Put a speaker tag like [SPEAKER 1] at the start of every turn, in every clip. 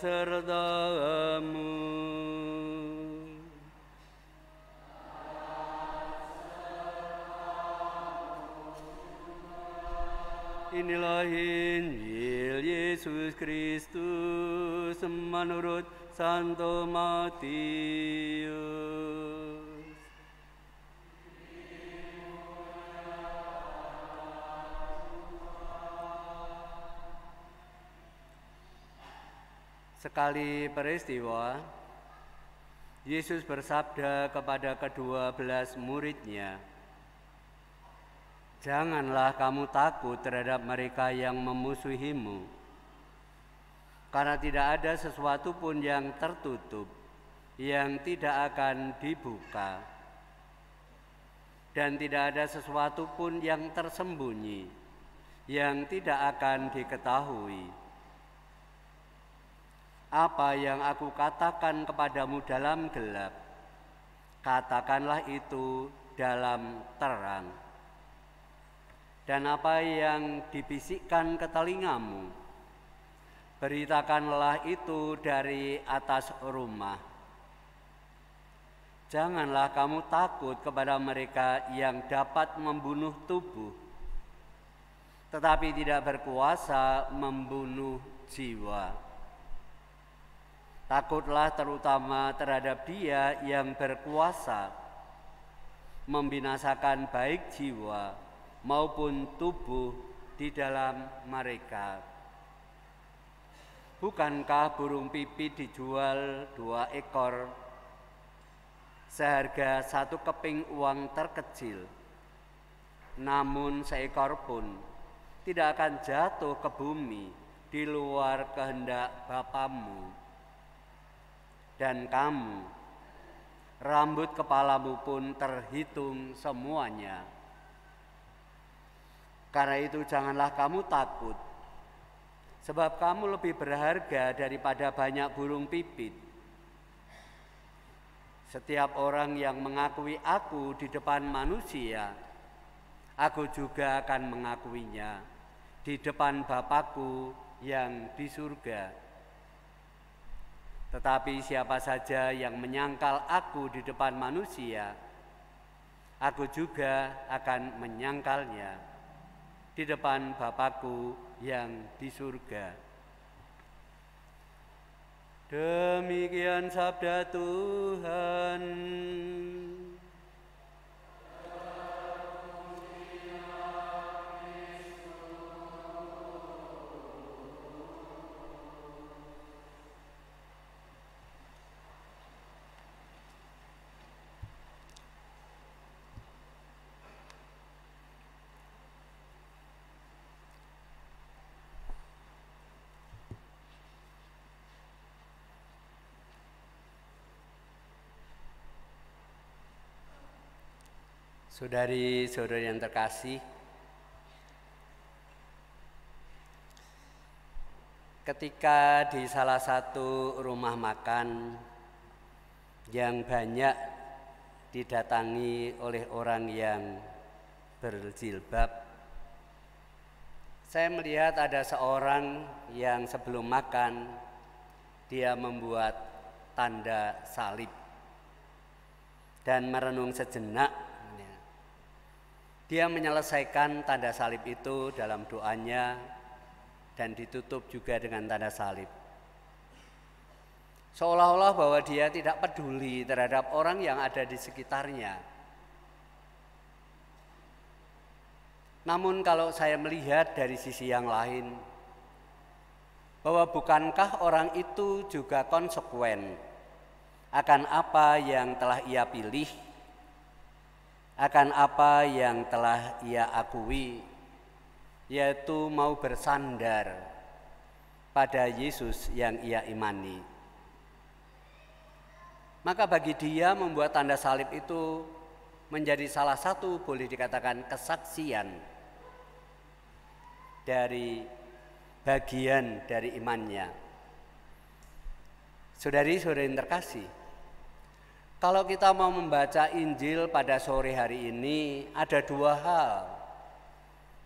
[SPEAKER 1] sertamu. Inilah Injil Yesus Kristus menurut Santo Matius. Sekali peristiwa, Yesus bersabda kepada ke-12 muridnya, "Janganlah kamu takut terhadap mereka yang memusuhimu, karena tidak ada sesuatu pun yang tertutup, yang tidak akan dibuka, dan tidak ada sesuatu pun yang tersembunyi, yang tidak akan diketahui. Apa yang aku katakan kepadamu dalam gelap, katakanlah itu dalam terang. Dan apa yang dibisikkan ke telingamu, beritakanlah itu dari atas rumah. Janganlah kamu takut kepada mereka yang dapat membunuh tubuh, tetapi tidak berkuasa membunuh jiwa. Takutlah terutama terhadap Dia yang berkuasa membinasakan baik jiwa maupun tubuh di dalam mereka. Bukankah burung pipit dijual 2 ekor seharga 1 keping uang terkecil? Namun seekor pun tidak akan jatuh ke bumi di luar kehendak Bapamu. Dan kamu, rambut kepalamu pun terhitung semuanya. Karena itu janganlah kamu takut, sebab kamu lebih berharga daripada banyak burung pipit. Setiap orang yang mengakui aku di depan manusia, aku juga akan mengakuinya di depan Bapa-Ku yang di surga. Tetapi siapa saja yang menyangkal aku di depan manusia, aku juga akan menyangkalnya di depan Bapa-Ku yang di surga." Demikian sabda Tuhan. Saudari-saudari yang terkasih, ketika di salah satu rumah makan yang banyak didatangi oleh orang yang berjilbab, saya melihat ada seorang yang sebelum makan dia membuat tanda salib dan merenung sejenak. Dia menyelesaikan tanda salib itu dalam doanya dan ditutup juga dengan tanda salib. Seolah-olah bahwa dia tidak peduli terhadap orang yang ada di sekitarnya. Namun kalau saya melihat dari sisi yang lain, bahwa bukankah orang itu juga konsekuen akan apa yang telah ia pilih, akan apa yang telah ia akui, yaitu mau bersandar pada Yesus yang ia imani. Maka bagi dia membuat tanda salib itu menjadi salah satu, boleh dikatakan, kesaksian dari bagian dari imannya. Saudari-saudari yang terkasih, kalau kita mau membaca Injil pada sore hari ini, ada 2 hal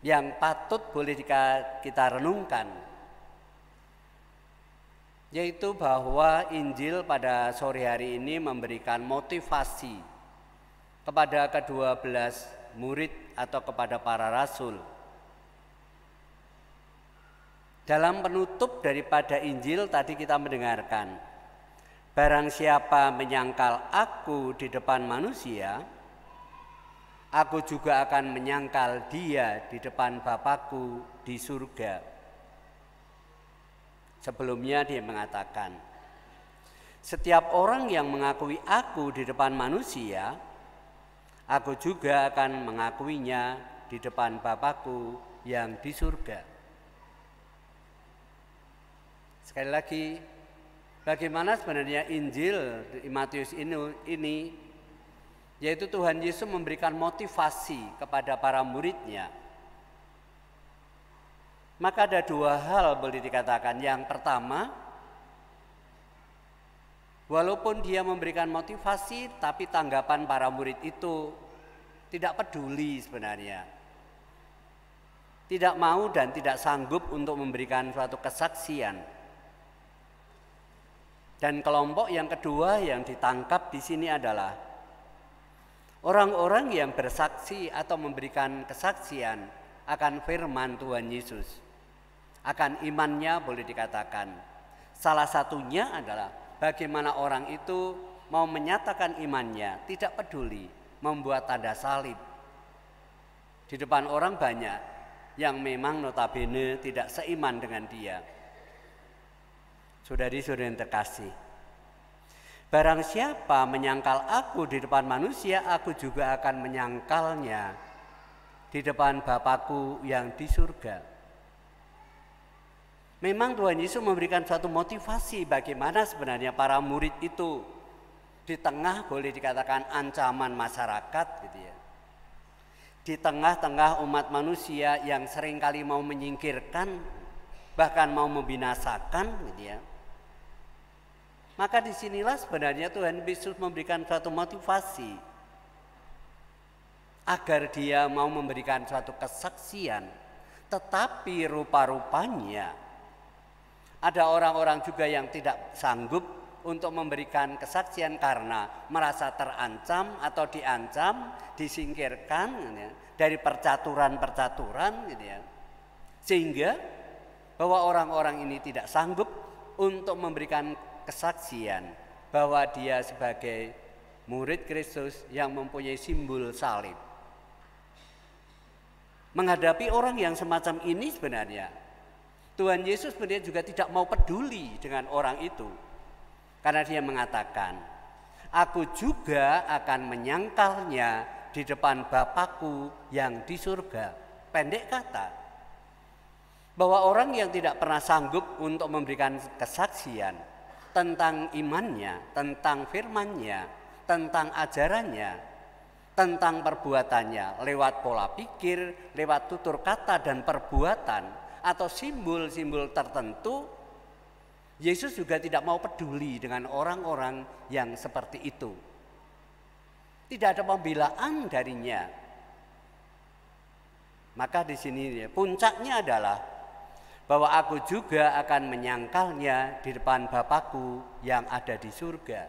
[SPEAKER 1] yang patut boleh kita renungkan. yaitu bahwa Injil pada sore hari ini memberikan motivasi kepada ke-12 murid atau kepada para rasul. Dalam penutup daripada Injil tadi kita mendengarkan, barang siapa menyangkal aku di depan manusia, aku juga akan menyangkal dia di depan Bapakku di surga. Sebelumnya dia mengatakan, setiap orang yang mengakui aku di depan manusia, aku juga akan mengakuinya di depan Bapakku yang di surga. Sekali lagi, bagaimana sebenarnya Injil di Matius ini, yaitu Tuhan Yesus memberikan motivasi kepada para muridnya. Maka ada dua hal boleh dikatakan. Yang pertama, walaupun dia memberikan motivasi, tapi tanggapan para murid itu tidak peduli sebenarnya. Tidak mau dan tidak sanggup untuk memberikan suatu kesaksian. Dan kelompok yang kedua yang ditangkap di sini adalah orang-orang yang bersaksi atau memberikan kesaksian akan firman Tuhan Yesus, akan imannya boleh dikatakan. Salah satunya adalah bagaimana orang itu mau menyatakan imannya, tidak peduli membuat tanda salib. Di depan orang banyak yang memang notabene tidak seiman dengan dia. Saudari-saudari yang terkasih, barang siapa menyangkal aku di depan manusia, aku juga akan menyangkalnya di depan Bapakku yang di surga. Memang Tuhan Yesus memberikan suatu motivasi bagaimana sebenarnya para murid itu di tengah boleh dikatakan ancaman masyarakat gitu ya. Di tengah-tengah umat manusia yang seringkali mau menyingkirkan, bahkan mau membinasakan gitu ya. Maka disinilah sebenarnya Tuhan Yesus memberikan suatu motivasi agar dia mau memberikan suatu kesaksian. Tetapi rupa-rupanya ada orang-orang juga yang tidak sanggup untuk memberikan kesaksian karena merasa terancam atau diancam, disingkirkan ya, dari percaturan-percaturan gitu ya. Sehingga bahwa orang-orang ini tidak sanggup untuk memberikan kesaksian bahwa dia sebagai murid Kristus yang mempunyai simbol salib. Menghadapi orang yang semacam ini sebenarnya Tuhan Yesus sebenarnya juga tidak mau peduli dengan orang itu. Karena dia mengatakan, aku juga akan menyangkalnya di depan Bapakku yang di surga. Pendek kata, bahwa orang yang tidak pernah sanggup untuk memberikan kesaksian tentang imannya, tentang firman-Nya, tentang ajarannya, tentang perbuatannya lewat pola pikir, lewat tutur kata dan perbuatan atau simbol-simbol tertentu, Yesus juga tidak mau peduli dengan orang-orang yang seperti itu. Tidak ada pembelaan darinya. Maka di sini puncaknya adalah bahwa aku juga akan menyangkalnya di depan Bapakku yang ada di surga.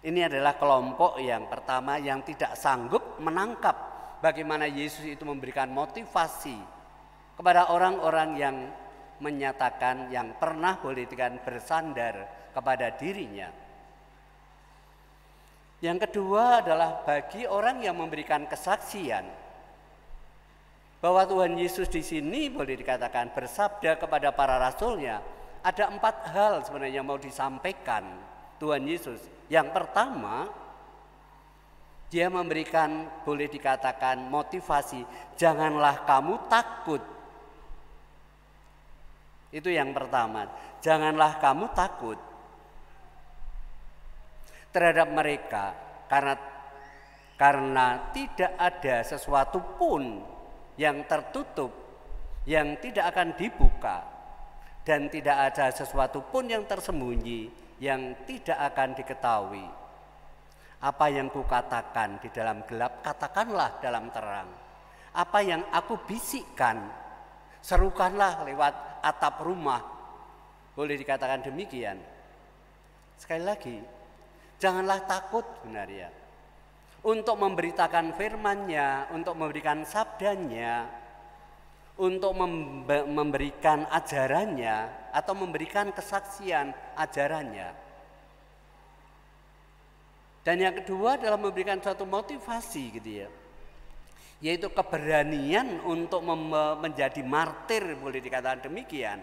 [SPEAKER 1] Ini adalah kelompok yang pertama yang tidak sanggup menangkap bagaimana Yesus itu memberikan motivasi kepada orang-orang yang menyatakan yang pernah boleh dikatakan bersandar kepada dirinya. Yang kedua adalah bagi orang yang memberikan kesaksian bahwa Tuhan Yesus di sini boleh dikatakan bersabda kepada para rasulnya. Ada 4 hal sebenarnya mau disampaikan Tuhan Yesus. Yang pertama, dia memberikan boleh dikatakan motivasi, janganlah kamu takut. Itu yang pertama, janganlah kamu takut terhadap mereka karena tidak ada sesuatu pun yang tertutup, yang tidak akan dibuka, dan tidak ada sesuatu pun yang tersembunyi, yang tidak akan diketahui. Apa yang kukatakan di dalam gelap, katakanlah dalam terang. Apa yang aku bisikkan, serukanlah lewat atap rumah, Boleh dikatakan demikian. Sekali lagi, janganlah takut sebenarnya untuk memberitakan firman-Nya, untuk memberikan sabdanya, untuk memberikan ajarannya atau memberikan kesaksian ajarannya. Dan yang kedua adalah memberikan suatu motivasi gitu ya, yaitu keberanian untuk menjadi martir, boleh dikatakan demikian.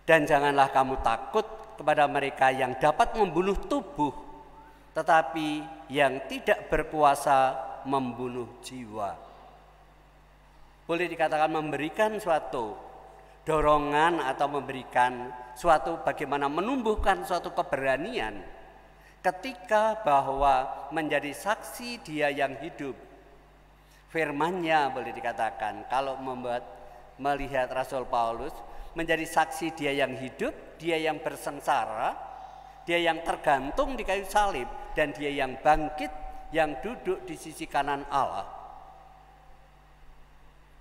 [SPEAKER 1] Dan janganlah kamu takut kepada mereka yang dapat membunuh tubuh, tetapi yang tidak berkuasa membunuh jiwa. Boleh dikatakan memberikan suatu dorongan atau memberikan suatu bagaimana menumbuhkan suatu keberanian ketika bahwa menjadi saksi Dia yang hidup. Firman-Nya boleh dikatakan kalau melihat Rasul Paulus menjadi saksi Dia yang hidup, Dia yang bersengsara, Dia yang tergantung di kayu salib, dan Dia yang bangkit, yang duduk di sisi kanan Allah.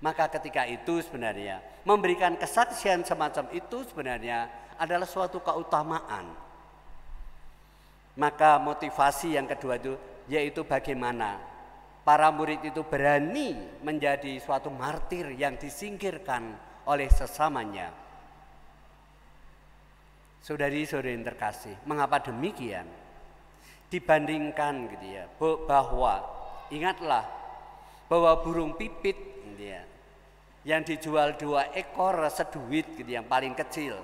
[SPEAKER 1] Maka ketika itu sebenarnya memberikan kesaksian semacam itu sebenarnya adalah suatu keutamaan. Maka motivasi yang kedua itu yaitu bagaimana para murid itu berani menjadi suatu martir yang disingkirkan oleh sesamanya. Saudari-saudari yang terkasih, mengapa demikian? Dibandingkan gitu ya, bahwa ingatlah bahwa burung pipit gitu ya, yang dijual 2 ekor seduit gitu, yang paling kecil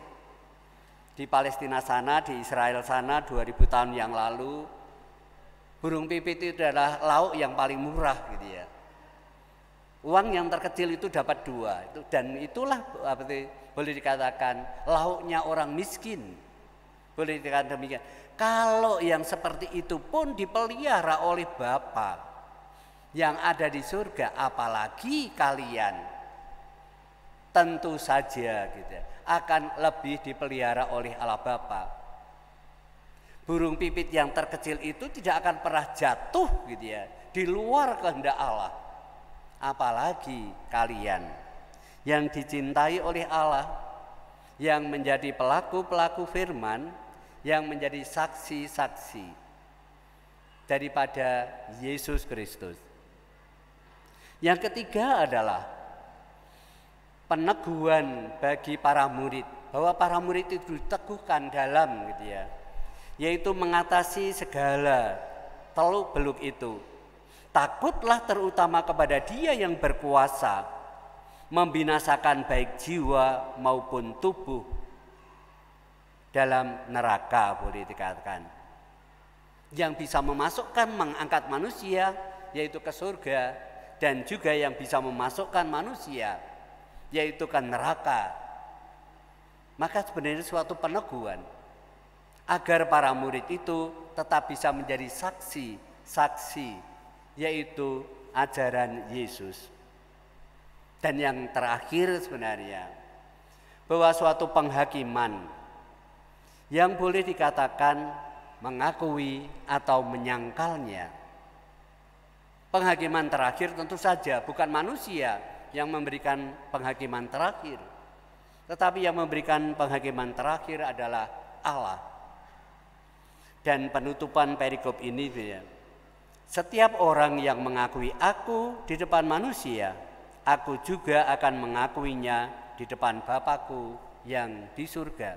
[SPEAKER 1] di Palestina sana, di Israel sana 2000 tahun yang lalu, burung pipit itu adalah lauk yang paling murah gitu ya. Uang yang terkecil itu dapat 2 itu, dan itulah boleh dikatakan lauknya orang miskin. Boleh dikatakan demikian. Kalau yang seperti itu pun dipelihara oleh Bapa yang ada di surga, apalagi kalian. Tentu saja gitu, akan lebih dipelihara oleh Allah Bapa. Burung pipit yang terkecil itu tidak akan pernah jatuh gitu ya, di luar kehendak Allah. Apalagi kalian yang dicintai oleh Allah, yang menjadi pelaku-pelaku firman, yang menjadi saksi-saksi daripada Yesus Kristus. Yang ketiga adalah peneguhan bagi para murid, bahwa para murid itu diteguhkan dalam gitu ya, yaitu mengatasi segala teluk beluk itu. Takutlah terutama kepada Dia yang berkuasa membinasakan baik jiwa maupun tubuh dalam neraka, boleh dikatakan, yang bisa memasukkan, mengangkat manusia yaitu ke surga, dan juga yang bisa memasukkan manusia yaitu ke neraka. Maka sebenarnya suatu peneguhan agar para murid itu tetap bisa menjadi saksi-saksi yaitu ajaran Yesus. Dan yang terakhir sebenarnya bahwa suatu penghakiman yang boleh dikatakan mengakui atau menyangkalnya. Penghakiman terakhir tentu saja bukan manusia yang memberikan penghakiman terakhir, tetapi yang memberikan penghakiman terakhir adalah Allah. Dan penutupan perikop ini ya, setiap orang yang mengakui aku di depan manusia, aku juga akan mengakuinya di depan Bapakku yang di surga.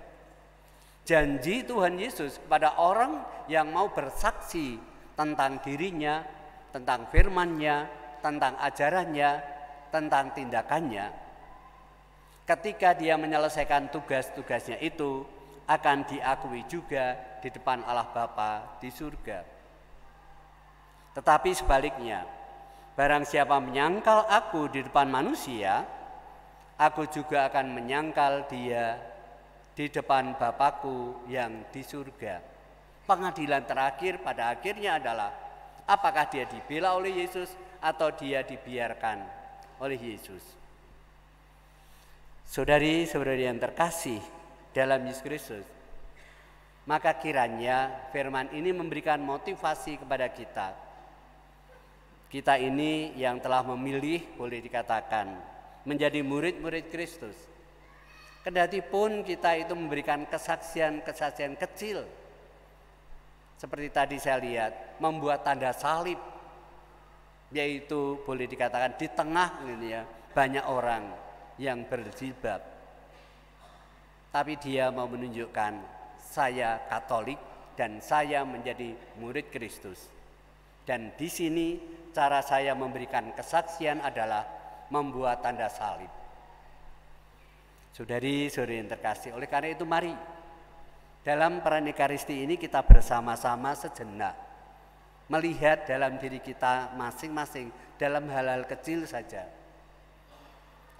[SPEAKER 1] Janji Tuhan Yesus kepada orang yang mau bersaksi tentang dirinya, tentang firman-Nya, tentang ajarannya, tentang tindakannya. Ketika dia menyelesaikan tugas-tugasnya itu, akan diakui juga di depan Allah Bapa di surga. Tetapi sebaliknya, barang siapa menyangkal aku di depan manusia, aku juga akan menyangkal dia di depan Bapakku yang di surga. Pengadilan terakhir pada akhirnya adalah apakah dia dibela oleh Yesus atau dia dibiarkan oleh Yesus. Saudari-saudari yang terkasih dalam Yesus Kristus, maka kiranya firman ini memberikan motivasi kepada kita. Kita ini yang telah memilih, boleh dikatakan, menjadi murid-murid Kristus. Kendati pun kita itu memberikan kesaksian-kesaksian kecil, seperti tadi saya lihat, membuat tanda salib, yaitu boleh dikatakan di tengah ini ya, banyak orang yang berjilbab. Tapi dia mau menunjukkan saya Katolik dan saya menjadi murid Kristus. Dan di sini cara saya memberikan kesaksian adalah membuat tanda salib. Saudari-saudari yang terkasih, oleh karena itu mari dalam peran Ekaristi ini kita bersama-sama sejenak melihat dalam diri kita masing-masing dalam hal-hal kecil saja.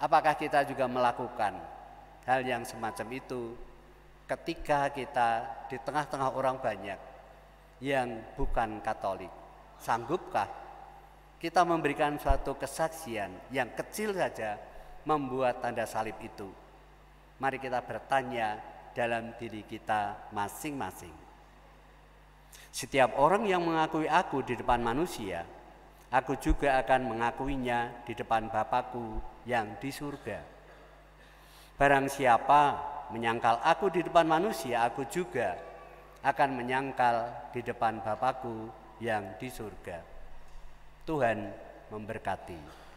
[SPEAKER 1] Apakah kita juga melakukan hal yang semacam itu ketika kita di tengah-tengah orang banyak yang bukan Katolik? Sanggupkah kita memberikan suatu kesaksian yang kecil saja membuat tanda salib itu? Mari kita bertanya dalam diri kita masing-masing. Setiap orang yang mengakui aku di depan manusia, aku juga akan mengakuinya di depan Bapa-Ku yang di surga. Barang siapa menyangkal aku di depan manusia, aku juga akan menyangkal di depan Bapa-Ku yang di surga. Tuhan memberkati.